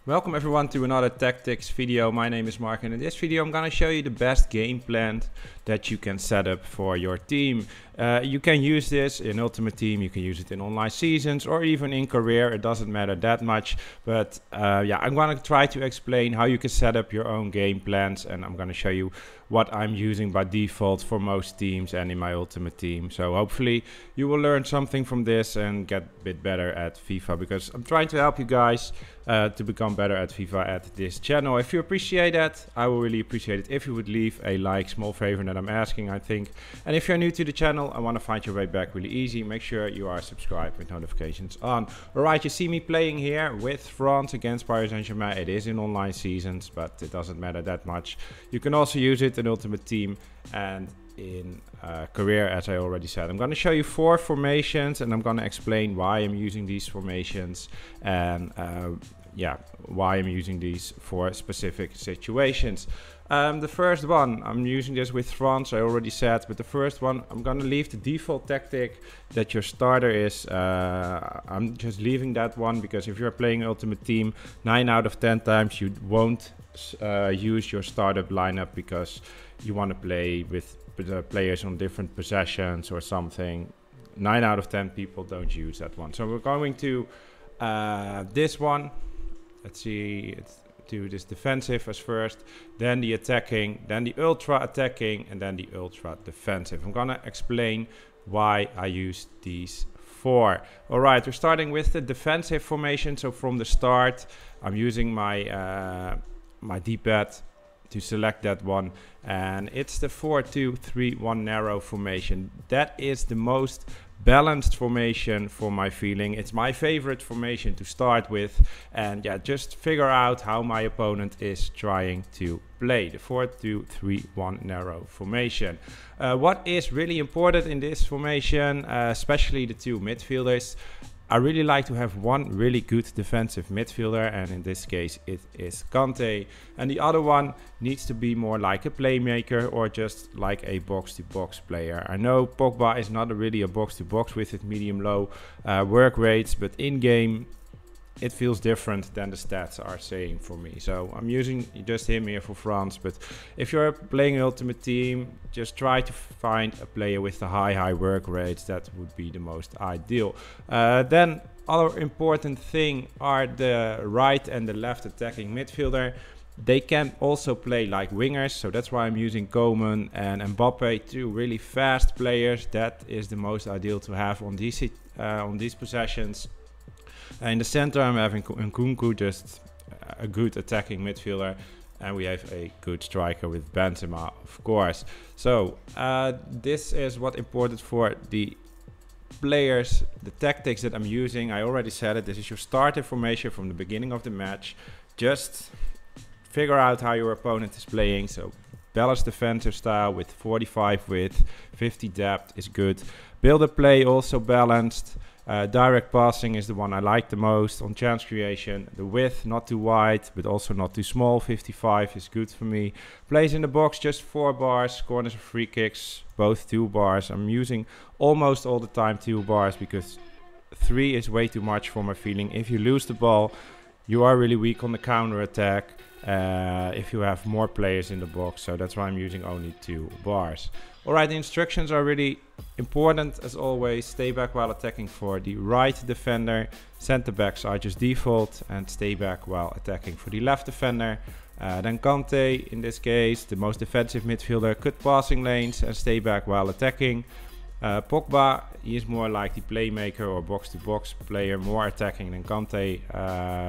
Welcome everyone to another tactics video. My name is Mark, and in this video I'm gonna show you the best game plan that you can set up for your team. You can use this in Ultimate Team, you can use it in online seasons, or even in career. It doesn't matter that much, but yeah, I'm gonna try to explain how you can set up your own game plans, and I'm gonna show you what I'm using by default for most teams and in my Ultimate Team. So hopefully you will learn something from this and get a bit better at FIFA, because I'm trying to help you guys to become better at FIFA at this channel. If you appreciate that, I will really appreciate it if you would leave a like, small favor that I'm asking, I think. And if you're new to the channel, I want to find your way back really easy. Make sure you are subscribed with notifications on. Alright, you see me playing here with France against Paris Saint-Germain. It is in online seasons, but it doesn't matter that much. You can also use it in Ultimate Team and in career, as I already said. I'm going to show you 4 formations, and I'm going to explain why I'm using these formations and yeah, why I'm using these for specific situations. The first one, I'm using this with France, I already said, but the first one, I'm gonna leave the default tactic that your starter is. I'm just leaving that one because if you're playing Ultimate Team, 9 out of 10 times you won't use your startup lineup because you want to play with the players on different possessions or something. 9 out of 10 people don't use that one. So we're going to this one. Let's see, let's do this defensive as first, then the attacking, then the ultra attacking, and then the ultra defensive. I'm gonna explain why I use these 4. Alright, we're starting with the defensive formation. So from the start, I'm using my my D-pad to select that one, and it's the 4-2-3-1 narrow formation. That is the most balanced formation for my feeling. It's my favorite formation to start with, and yeah, just figure out how my opponent is trying to play the 4-2-3-1 narrow formation. What is really important in this formation, especially the 2 midfielders, I really like to have one really good defensive midfielder, and in this case it is Kante, and the other one needs to be more like a playmaker or just like a box-to-box player. I know Pogba is not really a box-to-box with his medium-low work rates, but in-game it feels different than the stats are saying for me. So I'm using just him here for France, but if you're playing Ultimate Team, just try to find a player with the high work rates. That would be the most ideal. Then other important thing are the right and the left attacking midfielder. They can also play like wingers, so that's why I'm using Coman and Mbappe, 2 really fast players. That is the most ideal to have on these possessions. In the center, I'm having Nkunku, just a good attacking midfielder, and we have a good striker with Benzema, of course. So this is what important for the players, the tactics that I'm using. I already said it, this is your starter formation from the beginning of the match. Just figure out how your opponent is playing. So balanced defensive style with 45 width, 50 depth is good. Build a play also balanced. Direct passing is the one I like the most. On chance creation, the width not too wide but also not too small, 55 is good for me. Plays in the box just 4 bars, corners and free kicks both 2 bars. I'm using almost all the time 2 bars because 3 is way too much for my feeling. If you lose the ball, you are really weak on the counter attack if you have more players in the box, so that's why I'm using only 2 bars. Alright, the instructions are really important as always. Stay back while attacking for the right defender. Center backs are just default, and stay back while attacking for the left defender. Then Kante, in this case, the most defensive midfielder, cut passing lanes and stay back while attacking. Pogba, he is more like the playmaker or box-to-box player, more attacking than Kante.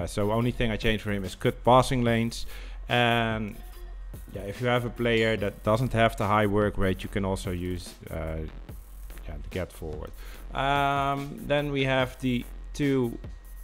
So only thing I changed for him is cut passing lanes. And yeah, if you have a player that doesn't have the high work rate, you can also use the get forward. Then we have the 2,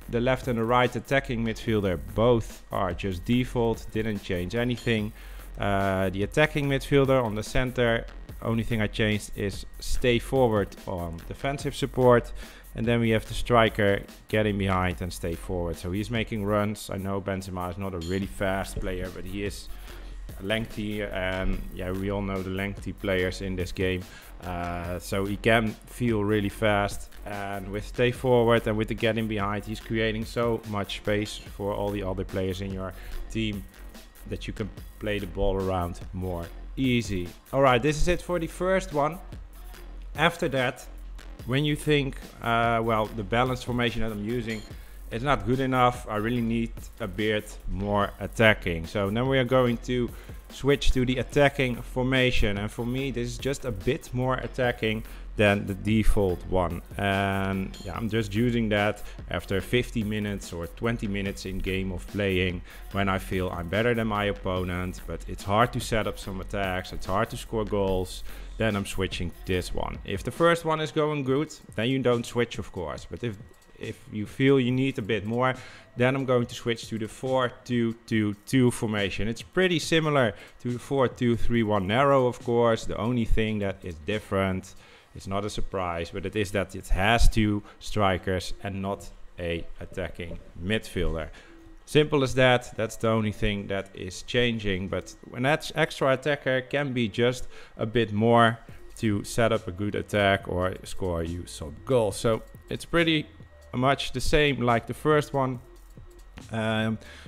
the left and the right attacking midfielder. Both are just default, didn't change anything. The attacking midfielder on the center, only thing I changed is stay forward on defensive support. And then we have the striker getting behind and stay forward. So he's making runs. I know Benzema is not a really fast player, but he is lengthy, and yeah, we all know the lengthy players in this game. So he can feel really fast, and with stay forward and with the getting behind, he's creating so much space for all the other players in your team that you can play the ball around more easy. Alright, this is it for the first one. After that, when you think, well, the balanced formation that I'm using is not good enough, I really need a bit more attacking. So then we are going to switch to the attacking formation, and for me this is just a bit more attacking than the default one. And yeah, I'm just using that after 50 minutes or 20 minutes in game of playing, when I feel I'm better than my opponent, but it's hard to set up some attacks, it's hard to score goals. Then I'm switching this one. If the first one is going good, then you don't switch, of course. But if you feel you need a bit more, then I'm going to switch to the 4-2-2-2 formation. It's pretty similar to the 4-2-3-1 narrow, of course. The only thing that is different, it's not a surprise, but it is that it has 2 strikers and not a attacking midfielder. Simple as that. That's the only thing that is changing. But an extra attacker can be just a bit more to set up a good attack or score you some goals. So it's pretty much the same like the first one.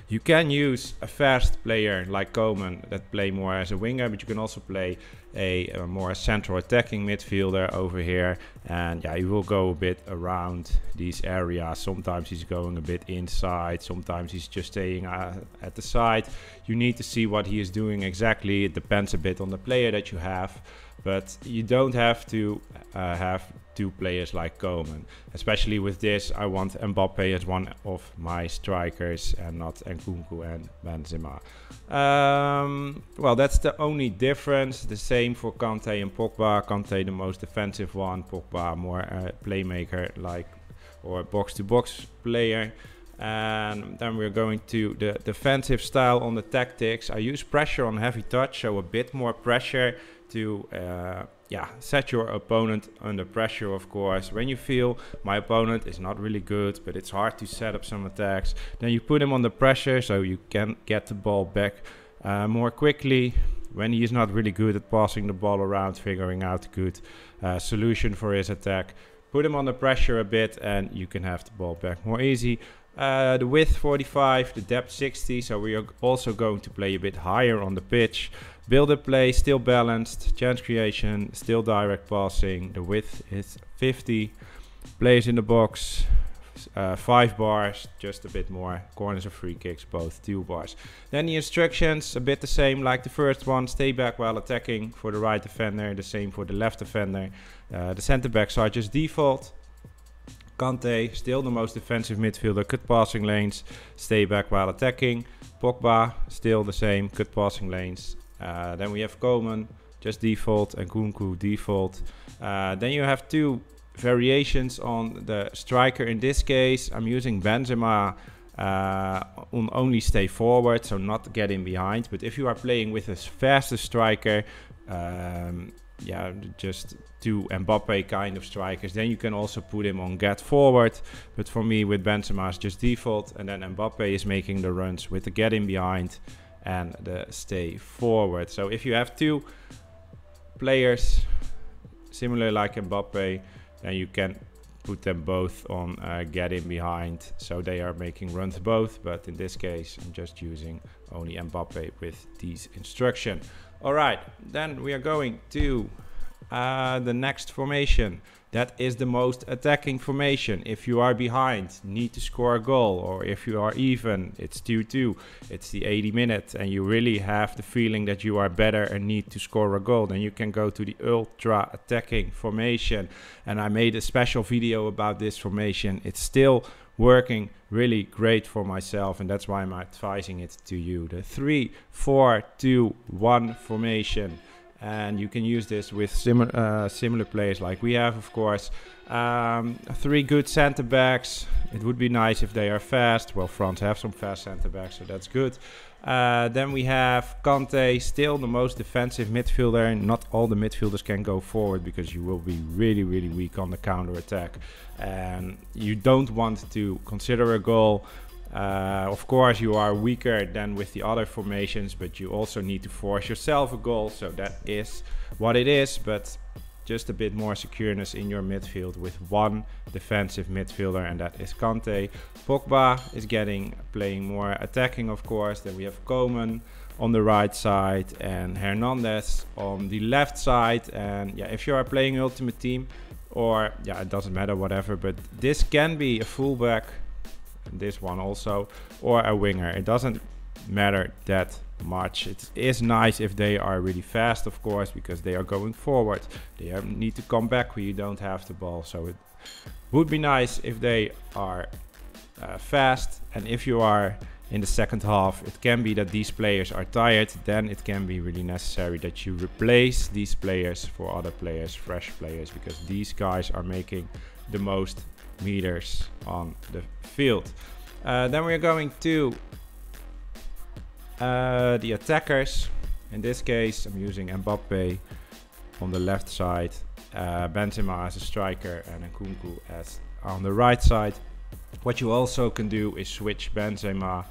You can use a fast player like Coman that play more as a winger, but you can also play a more central attacking midfielder over here, and yeah, he will go a bit around these areas. Sometimes he's going a bit inside, sometimes he's just staying at the side. You need to see what he is doing exactly. It depends a bit on the player that you have, but you don't have to have 2 players like Coman. Especially with this, I want Mbappe as one of my strikers and not Nkunku and Benzema. Well, that's the only difference. The same for Kante and Pogba. Kante the most defensive one, Pogba more playmaker, like, or box-to-box player. And then we're going to the defensive style on the tactics. I use pressure on heavy touch, so a bit more pressure to yeah, set your opponent under pressure, of course. When you feel my opponent is not really good, but it's hard to set up some attacks, then you put him under pressure so you can get the ball back more quickly. When he is not really good at passing the ball around, figuring out a good solution for his attack, put him under pressure a bit and you can have the ball back more easy. The width 45, the depth 60, so we are also going to play a bit higher on the pitch. Build up play, still balanced, chance creation, still direct passing. The width is 50, plays in the box, 5 bars, just a bit more. Corners or free kicks, both 2 bars. Then the instructions, a bit the same like the first one. Stay back while attacking for the right defender, the same for the left defender. The center backs are just default. Kante, still the most defensive midfielder, cut passing lanes, stay back while attacking. Pogba, still the same, cut passing lanes. Then we have Coman, just default, and Nkunku default. Then you have 2 variations on the striker. In this case, I'm using Benzema on only stay forward, so not getting behind. But if you are playing with a faster striker, yeah, just 2 Mbappe kind of strikers, then you can also put him on get forward. But for me, with Benzema, it's just default, and then Mbappe is making the runs with the getting behind and the stay forward. So if you have 2 players similar like Mbappe, then you can put them both on getting behind, so they are making runs both. But in this case, I'm just using only Mbappe with these instructions. All right, then we are going to the next formation. That is the most attacking formation. If you are behind, need to score a goal, or if you are even, it's 2-2, it's the 80 minutes, and you really have the feeling that you are better and need to score a goal, then you can go to the ultra attacking formation. And I made a special video about this formation. It's still working really great for myself, and that's why I'm advising it to you. The 3-4-2-1 formation. And you can use this with similar players like we have, of course. 3 good center backs. It would be nice if they are fast. Well, France have some fast center backs, so that's good. Then we have Kante, still the most defensive midfielder. Not all the midfielders can go forward because you will be really, really weak on the counter attack. And you don't want to consider a goal Of course, you are weaker than with the other formations, but you also need to force yourself a goal. So that is what it is, but just a bit more secureness in your midfield with one defensive midfielder, and that is Kante. Pogba is playing more attacking, of course. Then we have Koeman on the right side and Hernandez on the left side. And yeah, if you are playing Ultimate Team, or yeah, it doesn't matter, whatever, but this can be a fullback, this one also, or a winger. It doesn't matter that much. It is nice if they are really fast, of course, because they are going forward. They need to come back when you don't have the ball. So it would be nice if they are fast. And if you are in the second half, it can be that these players are tired. Then it can be really necessary that you replace these players for other players, fresh players, because these guys are making the most meters on the field. Then we're going to the attackers. In this case, I'm using Mbappe on the left side, Benzema as a striker, and Nkunku as on the right side. What you also can do is switch Benzema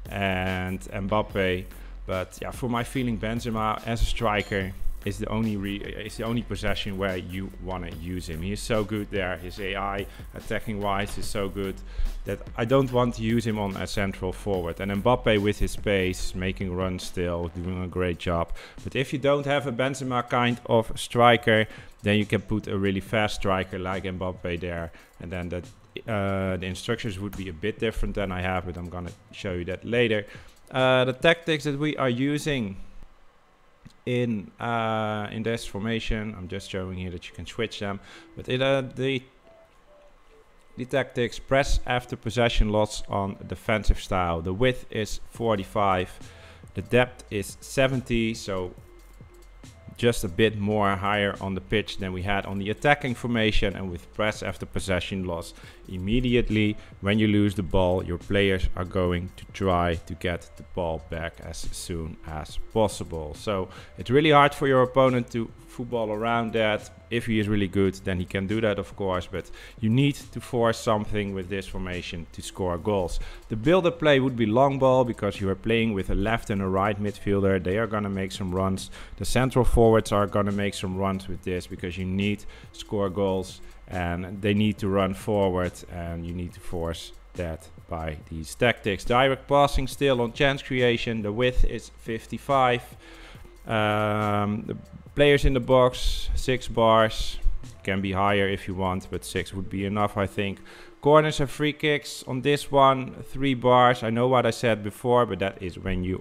and Mbappe, but yeah, for my feeling, Benzema as a striker is the only possession where you want to use him. He is so good there. His AI attacking wise is so good that I don't want to use him on a central forward. And Mbappe with his pace, making runs still, doing a great job. But if you don't have a Benzema kind of striker, then you can put a really fast striker like Mbappe there, and then that the instructions would be a bit different than I have, but I'm gonna show you that later. The tactics that we are using in this formation, I'm just showing here that you can switch them, but the tactics: press after possession loss on defensive style. The width is 45, the depth is 70, so just a bit more higher on the pitch than we had on the attacking formation. And with press after possession loss, immediately when you lose the ball, your players are going to try to get the ball back as soon as possible. So it's really hard for your opponent to football around that. If he is really good, then he can do that, of course, but you need to force something with this formation to score goals. The build-up play would be long ball, because you are playing with a left and a right midfielder. They are going to make some runs. The central forwards are going to make some runs with this, because you need to score goals and they need to run forward, and you need to force that by these tactics. Direct passing still on chance creation. The width is 55. The players in the box, 6 bars. Can be higher if you want, but 6 would be enough, I think. Corners and free kicks on this one, 3 bars. I know what I said before, but that is when you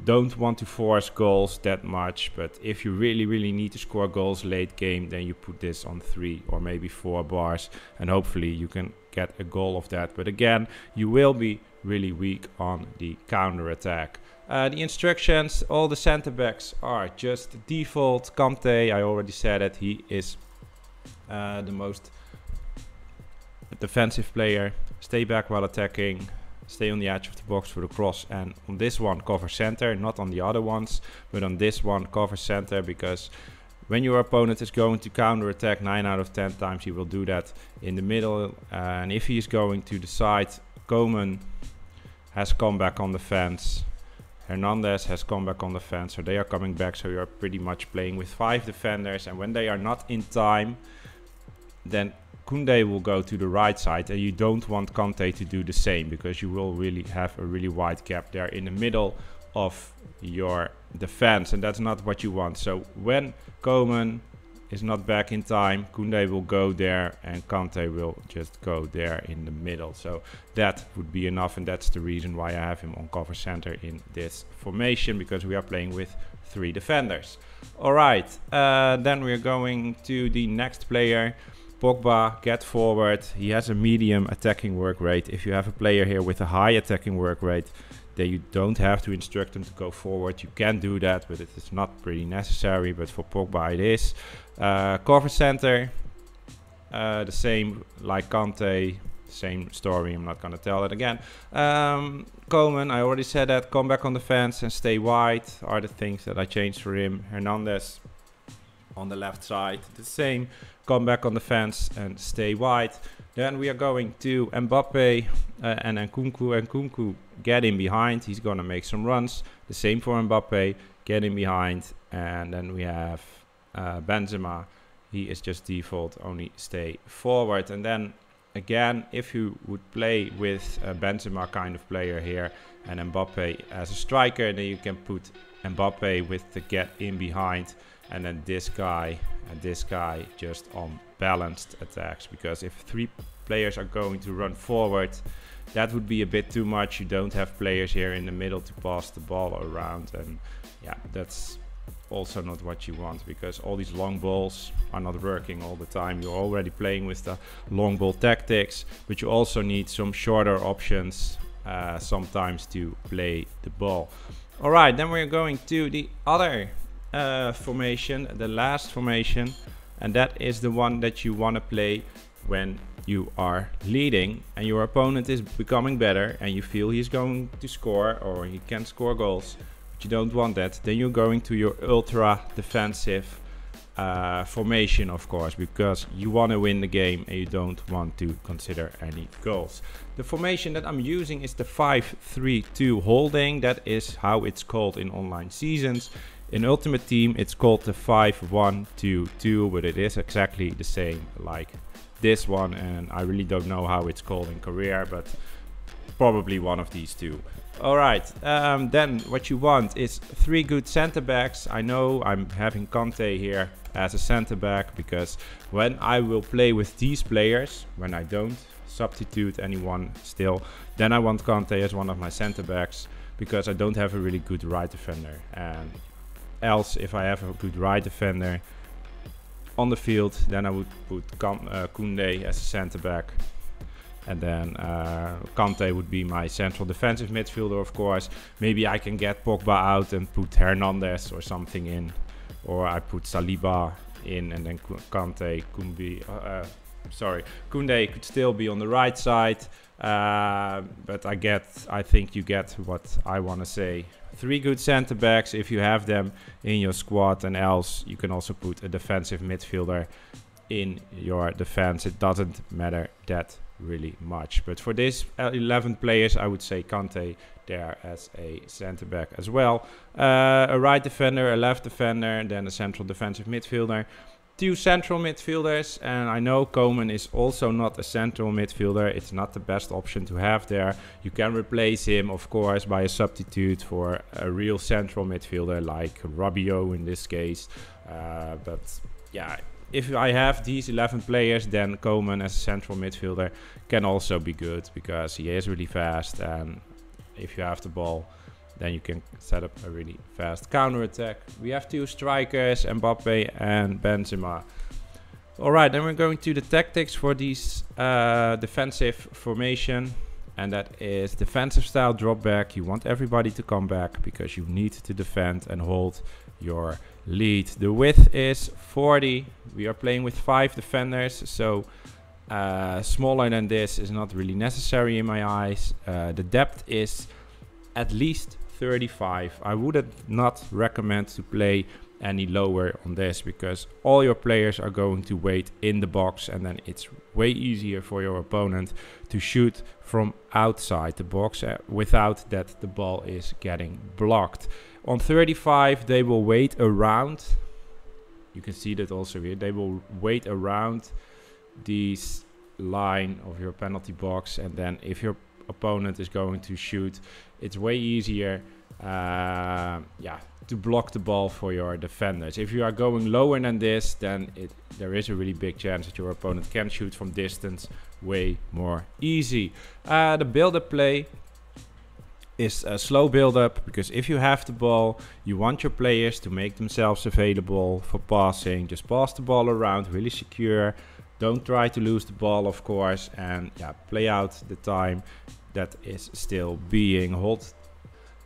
don't want to force goals that much. But if you really need to score goals late game, then you put this on 3 or maybe 4 bars, and hopefully you can get a goal of that. But again, you will be really weak on the counter attack. The instructions: all the center backs are just default. Kante, I already said it, he is the most defensive player. Stay back while attacking, stay on the edge of the box for the cross, and on this one cover center, not on the other ones, but on this one cover center, because when your opponent is going to counter attack 9 out of 10 times, he will do that in the middle. And if he is going to the side, Koeman has come back on the fence, Hernandez has come back on the fence, so they are coming back. So you're pretty much playing with 5 defenders, and when they are not in time, then Koundé will go to the right side, and you don't want Kante to do the same, because you will really have a really wide gap there in the middle of your defense, and that's not what you want. So when Koeman is not back in time, Koundé will go there and Kante will just go there in the middle. So that would be enough, and that's the reason why I have him on cover center in this formation, because we are playing with 3 defenders. Alright, then we're going to the next player. Pogba, get forward. He has a medium attacking work rate. If you have a player here with a high attacking work rate, then you don't have to instruct them to go forward. You can do that, but it is not pretty necessary. But for Pogba it is. Cover center, the same like Kante, same story. I'm not going to tell it again. Koeman, I already said that. Come back on the fence and stay wide are the things that I changed for him. Hernandez on the left side, the same. Come back on the fence and stay wide. Then we are going to Mbappe and Nkunku. Nkunku get in behind. He's gonna make some runs. The same for Mbappe, get in behind. And then we have Benzema. He is just default, only stay forward. And then again, if you would play with a Benzema kind of player here and Mbappe as a striker, then you can put Mbappe with the get in behind, and then this guy and this guy just on balanced attacks, because if 3 players are going to run forward, that would be a bit too much. You don't have players here in the middle to pass the ball around, and yeah, that's also not what you want, because all these long balls are not working all the time. You're already playing with the long ball tactics, but you also need some shorter options sometimes to play the ball. All right, then we're going to the other formation, the last formation, and that is the one that you want to play when you are leading and your opponent is becoming better and you feel he's going to score or he can score goals. You don't want that. Then you're going to your ultra defensive formation, of course, because you want to win the game and you don't want to consider any goals. The formation that I'm using is the 5-3-2 holding. That is how it's called in online seasons. In Ultimate Team it's called the 5-1-2-2, but it is exactly the same like this one, and I really don't know how it's called in career, but probably one of these two. Alright, then what you want is 3 good center backs. I know I'm having Kante here as a center back, because when I will play with these players, when I don't substitute anyone still, then I want Kante as one of my center backs, because I don't have a really good right defender. And else, if I have a good right defender on the field, then I would put Koundé as a center back. And then Kante would be my central defensive midfielder, of course. Maybe I can get Pogba out and put Hernandez or something in. Or I put Saliba in, and then Koundé could still be on the right side. But I think you get what I want to say. 3 good center backs if you have them in your squad, and else you can also put a defensive midfielder in your defense. It doesn't matter that really much, but for this 11 players I would say Kante there as a center back as well. A right defender, a left defender, then a central defensive midfielder, 2 central midfielders, and I know Coman is also not a central midfielder. It's not the best option to have there. You can replace him, of course, by a substitute for a real central midfielder like Rabiot in this case, but yeah, if I have these 11 players, then Coman as a central midfielder can also be good, because he is really fast, and if you have the ball, then you can set up a really fast counter attack. We have 2 strikers, Mbappe and Benzema. Alright, then we're going to the tactics for these defensive formation, and that is defensive style drop back. You want everybody to come back because you need to defend and hold your lead. The width is 40. We are playing with 5 defenders, so smaller than this is not really necessary in my eyes. The depth is at least 35. I would not recommend to play any lower on this, because all your players are going to wait in the box, and then it's way easier for your opponent to shoot from outside the box without that the ball is getting blocked. On 35 they will wait around, you can see that also here, they will wait around this line of your penalty box, and then if your opponent is going to shoot, it's way easier to block the ball for your defenders. If you are going lower than this, then there is a really big chance that your opponent can shoot from distance way more easy. The build-up play is a slow build-up, because if you have the ball, you want your players to make themselves available for passing. Just pass the ball around, really secure. Don't try to lose the ball, of course, and play out the time that is still being. Hold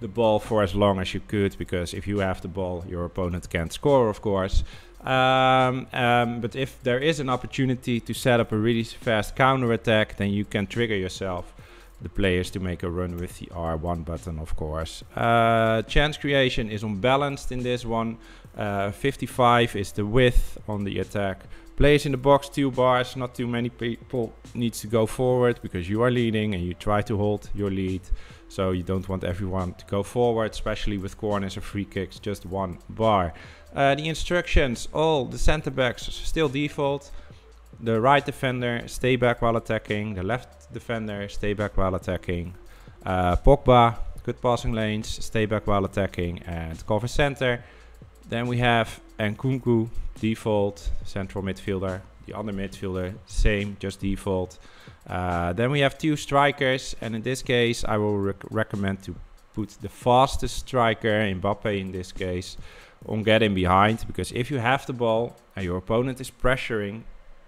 the ball for as long as you could, because if you have the ball, your opponent can't score, of course. But if there is an opportunity to set up a really fast counter attack, then you can trigger yourself, the players, to make a run with the R1 button, of course. Chance creation is unbalanced in this one. 55 is the width on the attack. Players in the box, 2 bars. Not too many people needs to go forward because you are leading and you try to hold your lead. So you don't want everyone to go forward, especially with corners or free kicks, just 1 bar. The instructions, all the center backs still default. The right defender, stay back while attacking. The left defender, stay back while attacking. Pogba, good passing lanes, stay back while attacking and cover center. Then we have Nkunku, default, central midfielder. The other midfielder, same, just default. Then we have 2 strikers, and in this case I will recommend to put the fastest striker, Mbappe in this case, on getting behind, because if you have the ball and your opponent is pressuring,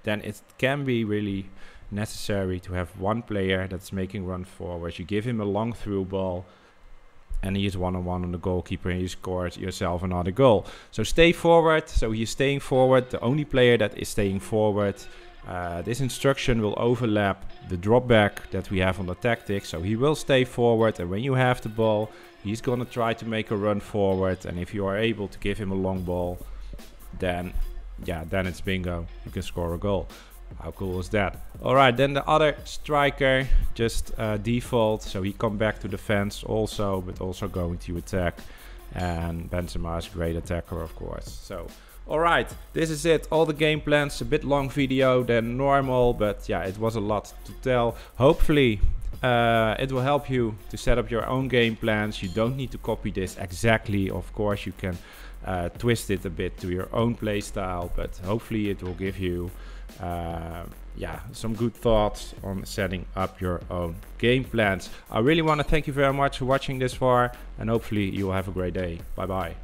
then it can be really necessary to have one player that's making run forward. You give him a long through ball and he is one-on-one on the goalkeeper and you score yourself another goal. So stay forward. So he's staying forward, the only player that is staying forward. This instruction will overlap the drop back that we have on the tactics. So he will stay forward, and when you have the ball, he's gonna try to make a run forward. And if you are able to give him a long ball, then then it's bingo. You can score a goal. How cool is that? Alright, then the other striker, just default. So he come back to defense also, but also going to attack. And Benzema is a great attacker, of course. So, alright, this is it. All the game plans. A bit long video than normal, but yeah, it was a lot to tell. Hopefully, it will help you to set up your own game plans. You don't need to copy this exactly. Of course, you can twist it a bit to your own play style, but hopefully it will give you some good thoughts on setting up your own game plans. I really want to thank you very much for watching this far, and hopefully you will have a great day. Bye bye.